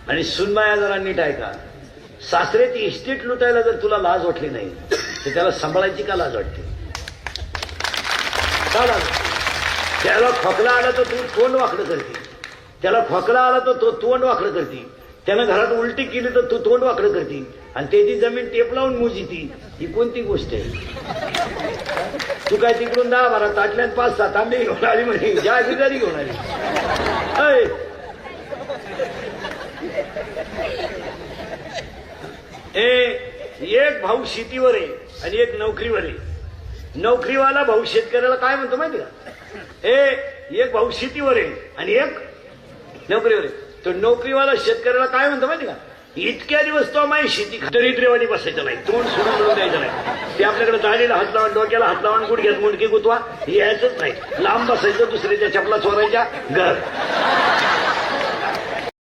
आणि सुनबाया जरा नीट ऐका. सासरेची इस्टेट लुटायला जर तुला लाज वाटली नाही तर त्याला सांभाळायची का लाज वाटते? का लाज? त्याला खोकला आला तर तू तोंड वाकडं करते, त्याला खोकला आला तर तो तोंड वाकडं करते, त्यानं घरात उलटी केली तर तू तोंड वाकडं करते आणि त्याची जमीन टेप लावून मुजीती. ही कोणती गोष्ट आहे? तू काय तिकडून 10-12 ताटल्यात 5-6 तांबे घेऊन आली म्हणे, ज्या बिजारी घेऊन आली. एक भाऊ शेतीवर आहे आणि एक नोकरीवर आहे. नोकरीवाला भाऊ शेतकऱ्याला काय म्हणतो माहिती का? एक भाऊ शेतीवर आहे आणि एक नोकरीवर आहे. तो नोकरीवाला शेतकऱ्याला काय म्हणतो माहिती का? इतक्या दिवस तो माझी शेती दरिद्रेवाणी बसायचं नाही, तोंड सोडून द्यायचं नाही. ते आपल्याकडे दाढीला हात लावून, डोक्याला हात लावून, गुडघ्यात मुंडकी गुतवा, हे यायचंच नाही. लांब बसायचं, दुसऱ्याच्या चपला चोरायच्या, घर